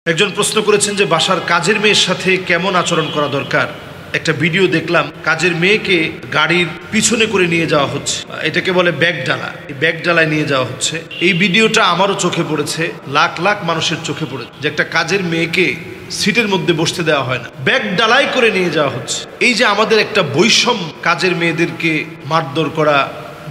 একজন প্রশ্ন করেছেন যে বাসার কাজের মেয়ের সাথে কেমন আচরণ করা দরকার। একটা ভিডিও দেখলাম, কাজের মেয়েকে গাড়ির পিছনে করে নিয়ে যাওয়া হচ্ছে, এটাকে বলে ব্যাগ ডালা। এই ব্যাগ ডালায় নিয়ে যাওয়া হচ্ছে। এই ভিডিওটা আমারও চোখে পড়েছে, লাখ লাখ মানুষের চোখে পড়েছে যে একটা কাজের মেয়েকে সিটের মধ্যে বসতে দেওয়া হয় না, ব্যাগ ডালাই করে নিয়ে যাওয়া হচ্ছে। এই যে আমাদের একটা বৈষম্য, কাজের মেয়েদেরকে মারধর করা,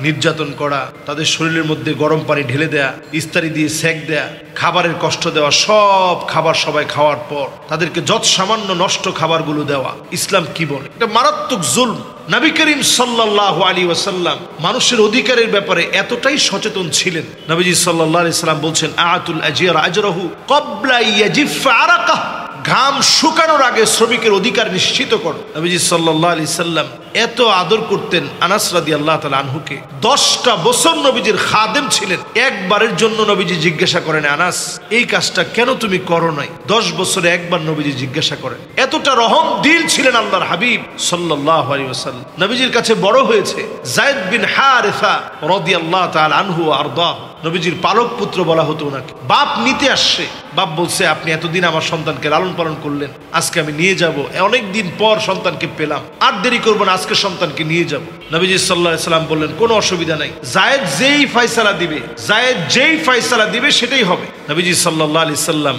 নির্যাতন করা, তাদের শরীরের মধ্যে গরম পানি ঢেলে দেয়া, ইস্তারি দিয়ে সেক দেয়া, খাবারের কষ্ট দেওয়া, সব খাবার সবাই খাওয়ার পর তাদেরকে যত সামান্য নষ্ট খাবারগুলো দেওয়া, ইসলাম কি বলে? এটা মারাত্মক জুলম। নবী করিম সাল্লাল্লাহু আলাইহি ওয়াসাল্লাম মানুষের অধিকারের ব্যাপারে এতটাই সচেতন ছিলেন। নবীজি সাল্লাল্লাহু আলাইহি সাল্লাম বলছেন, আতুল আজির আজরাহু ক্বাবলা ইয়াজিফা আরাকাহ, ঘাম শুকানোর আগে শ্রমিকের অধিকার নিশ্চিত করো। নবীজি সাল্লাল্লাহু আলাইহি সাল্লাম এত আদর করতেন আনাস রাদিয়াল্লাহু তাআলা আনহুকে। 10টা বছর নবীজির খাদেম ছিলেন। একবারের জন্য নবীজি জিজ্ঞাসা করেন, আনাস এই কাজটা কেন তুমি করো নাই? 10 বছরে একবার নবীজি জিজ্ঞাসা করেন। এতটা রহম দিল ছিলেন আল্লাহর হাবিব সাল্লাল্লাহু আলাইহি ওয়াসাল্লাম। নবীজির কাছে বড় হয়েছে যায়েদ বিন হারিসা রাদিয়াল্লাহু তাআলা আনহু ওয়া আরদাহু। নবীজির পালক পুত্র বলা হতো ওনাকে। বাপ নিতে আসছে, বাপ বলছে, আপনি এতদিন আমার সন্তানকে লালন পালন করলেন, আজকে আমি নিয়ে যাব, অনেকদিন পর সন্তানকে পেলাম, আর দেরি করবো না, আজকে সন্তানকে নিয়ে যাব। নবীজি সাল্লাল্লাহু আলাইহি সাল্লাম বললেন, কোনো অসুবিধা নাই, যায়েদ যেই ফয়সালা দিবে সেটাই হবে। নবীজি সাল্লাল্লাহু আলাইহি সাল্লাম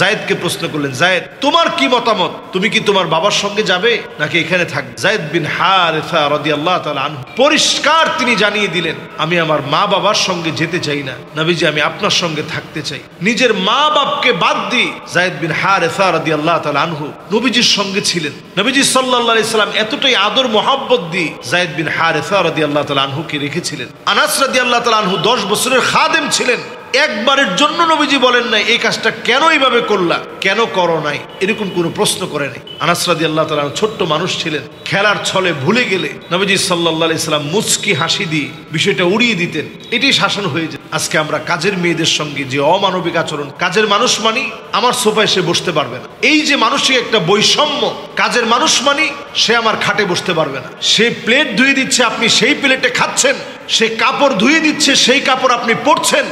যায়েদকে প্রশ্ন করলেন, যায়েদ তোমার কি মতামত? তুমি কি তোমার বাবার সঙ্গে যাবে নাকি এখানে থাকবে? যায়েদ বিন হারিসা রাদিয়াল্লাহু তাআলা আনহু পরিষ্কার তিনি জানিয়ে দিলেন, আমি আমার মা বাবার সঙ্গে যেতে চাই না নবীজি, আমি আপনার সঙ্গে থাকতে চাই। নিজের মা বাপকে বাদ দিয়ে যায়েদ বিন হারিসা রাদিয়াল্লাহু তাআলা আনহু নবীজির সঙ্গে ছিলেন। নবীজি সাল্লাল্লাহু আলাইহি সাল্লাম এতটাই আদর মোহাব্বত দিয়ে যায়েদ বিন হারিসা রাদিয়াল্লাহু তাআলা আনহুকে রেখেছিলেন। আনাস রাদিয়াল্লাহু তাআলা আনহু 10 বছরের খাদেম ছিলেন। একবারের জন্য নবীজি বলেন নাই এই কাজটা কেন এইভাবে করলা, কেন করো নাই, এরকম কোনো প্রশ্ন করে নাই। আনাস রাদিয়াল্লাহু তাআলা ছোট্ট মানুষ ছিলেন, খেলার ছলে ভুলে গেলে নবীজি সাল্লাল্লাহু আলাইহি সাল্লাম মুচকি হাসি দিয়ে বিষয়টা উড়িয়ে দিতেন। এটাই শাসন হয়ে যায়। আজকে আমরা কাজের মেয়েদের সঙ্গে যে অমানবিক আচরণ, কাজের মানুষ মানি আমার সোফায় সে বসতে পারবে না, এই যে মানসিক একটা বৈষম্য, কাজের মানুষ মানি সে আমার খাটে বসতে পারবে না, সে প্লেট ধুয়ে দিচ্ছে আপনি সেই প্লেটে খাচ্ছেন, সে কাপড় ধুয়ে দিচ্ছে সেই কাপড় আপনি পরছেন,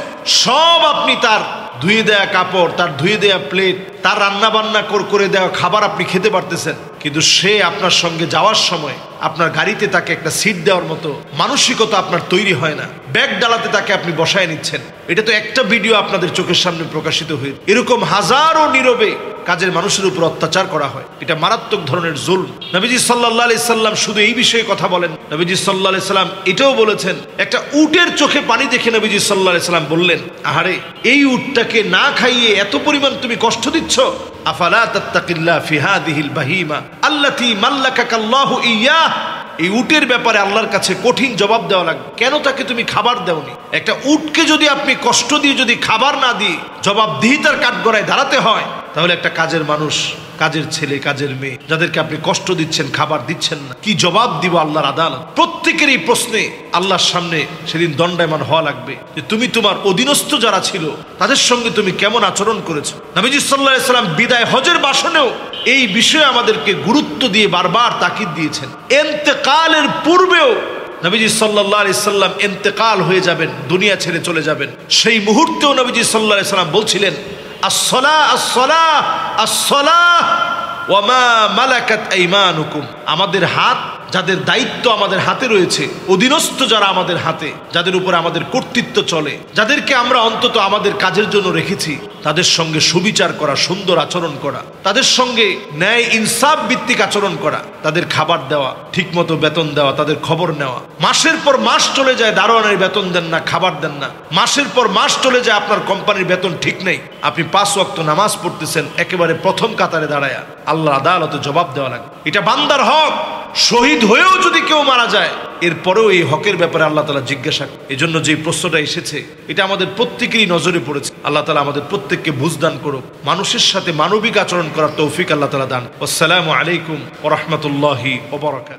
সব আপনি তার ধুয়ে দেয়া কাপড়, তার ধুয়ে দেয়া প্লেট, তার রান্না বান্না করে দেওয়া খাবার আপনি খেতে পারতেছেন, কিন্তু সে আপনার সঙ্গে যাওয়ার সময় আপনার গাড়িতে তাকে একটা সিট দেওয়ার মতো মানসিকতা আপনার তৈরি হয় না। ব্যাগ ডালাতে তাকে আপনি বসায় নিচ্ছেন। এটা তো একটা ভিডিও আপনাদের চোখের সামনে প্রকাশিত হয়ে, এরকম হাজারো নীরবে কাজের মানুষের উপর অত্যাচার করা হয়। এটা মারাত্মক ধরনের জুলম। নবীজি সাল্লাল্লাহু আলাইহি সাল্লাম শুধু এই বিষয়ে কথা বলেন, নবীজি সাল্লাল্লাহু আলাইহি সাল্লাম এটাও বলেছেন, একটা উটের চোখে পানি দেখে নবীজি সাল্লাল্লাহু আলাইহি সাল্লাম বললেন, আহারে এই উটটাকে না খাইয়ে এত পরিমাণ তুমি কষ্ট দিচ্ছ, আফালা তাত্তাকিল্লাহ ফি হাদিহিল বাহিমা আল্লাতী মাল্লাকাকাল্লাহু ইয়্যাহ। এই উটের ব্যাপারে আল্লাহর কাছে কঠিন জবাব দেওয়া লাগবে, কেন তাকে তুমি খাবার দাওনি? একটা উটকে যদি আপনি কষ্ট দিয়ে যদি খাবার না দিয়ে জবাবদিহিতার কাঠগড়ায় দাঁড়াতে হয়, তাহলে একটা কাজের মানুষ, কাজের ছেলে, কাজের মেয়ে যাদেরকে আপনি কষ্ট দিচ্ছেন, খাবার দিচ্ছেন না, কি জবাব দিব আল্লাহর আদালত? প্রত্যেকের এই প্রশ্নে আল্লাহর সামনে সেদিন দণ্ডায়মান হওয়া লাগবে যে তুমি তোমার অধীনস্থ যারা ছিল তাদের সঙ্গে তুমি কেমন আচরণ করেছো। নবীজি সাল্লাল্লাহু আলাইহি সাল্লাম বিদায় হজের ভাষণেও এই বিষয়ে আমাদেরকে গুরুত্ব দিয়ে বারবার তাকিদ দিয়েছেন। ইন্তেকালের পূর্বেও নবীজি সাল্লাল্লাহু আলাইহি সাল্লাম ইন্তেকাল হয়ে যাবেন, দুনিয়া ছেড়ে চলে যাবেন, সেই মুহূর্তেও নবীজি সাল্লাল্লাহু আলাইহি সাল্লাম বলছিলেন, আসসালাহ আসসালাহ আসসালাহ ওয়া মা মালাকাত আইমানুকুম। আমাদের হাত, যাদের দায়িত্ব আমাদের হাতে রয়েছে, অধীনস্থ যারা আমাদের হাতে, যাদের উপরে আমাদের কর্তৃত্ব চলে, যাদেরকে আমরা অন্তত আমাদের কাজের জন্য রেখেছি, তাদের সঙ্গে সুবিচার করা, সুন্দর আচরণ করা, তাদের সঙ্গে ন্যায় ইনসাফ ভিত্তিক আচরণ করা, তাদের খাবার দেওয়া, ঠিকমতো বেতন দেওয়া, তাদের খবর নেওয়া। মাসের পর মাস চলে যায়, দারোয়ানের বেতন দেন না, খাবার দেন না, মাসের পর মাস চলে যায়, আপনার কোম্পানির বেতন ঠিক নেই, আপনি 5 ওয়াক্ত নামাজ পড়তেছেন একেবারে প্রথম কাতারে দাঁড়ায়া, আল্লাহ আদালতে জবাব দেওয়া লাগে। এটা বান্দার হক। শহীদ হয়েও যদি কেউ মারা যায়, এরপরেও এই হকের ব্যাপারে আল্লাহ তাআলা জিজ্ঞাসা করেন। এই জন্য যে প্রশ্নটা এসেছে এটা আমাদের প্রত্যেকেরই নজরে পড়েছে। আল্লাহ তাআলা আমাদের প্রত্যেককে বুঝদান করুক, মানুষের সাথে মানবিক আচরণ করার তৌফিক আল্লাহ তাআলা দান। আসসালামু আলাইকুম ওয়া রাহমাতুল্লাহি ওয়া বারাকাতুহু।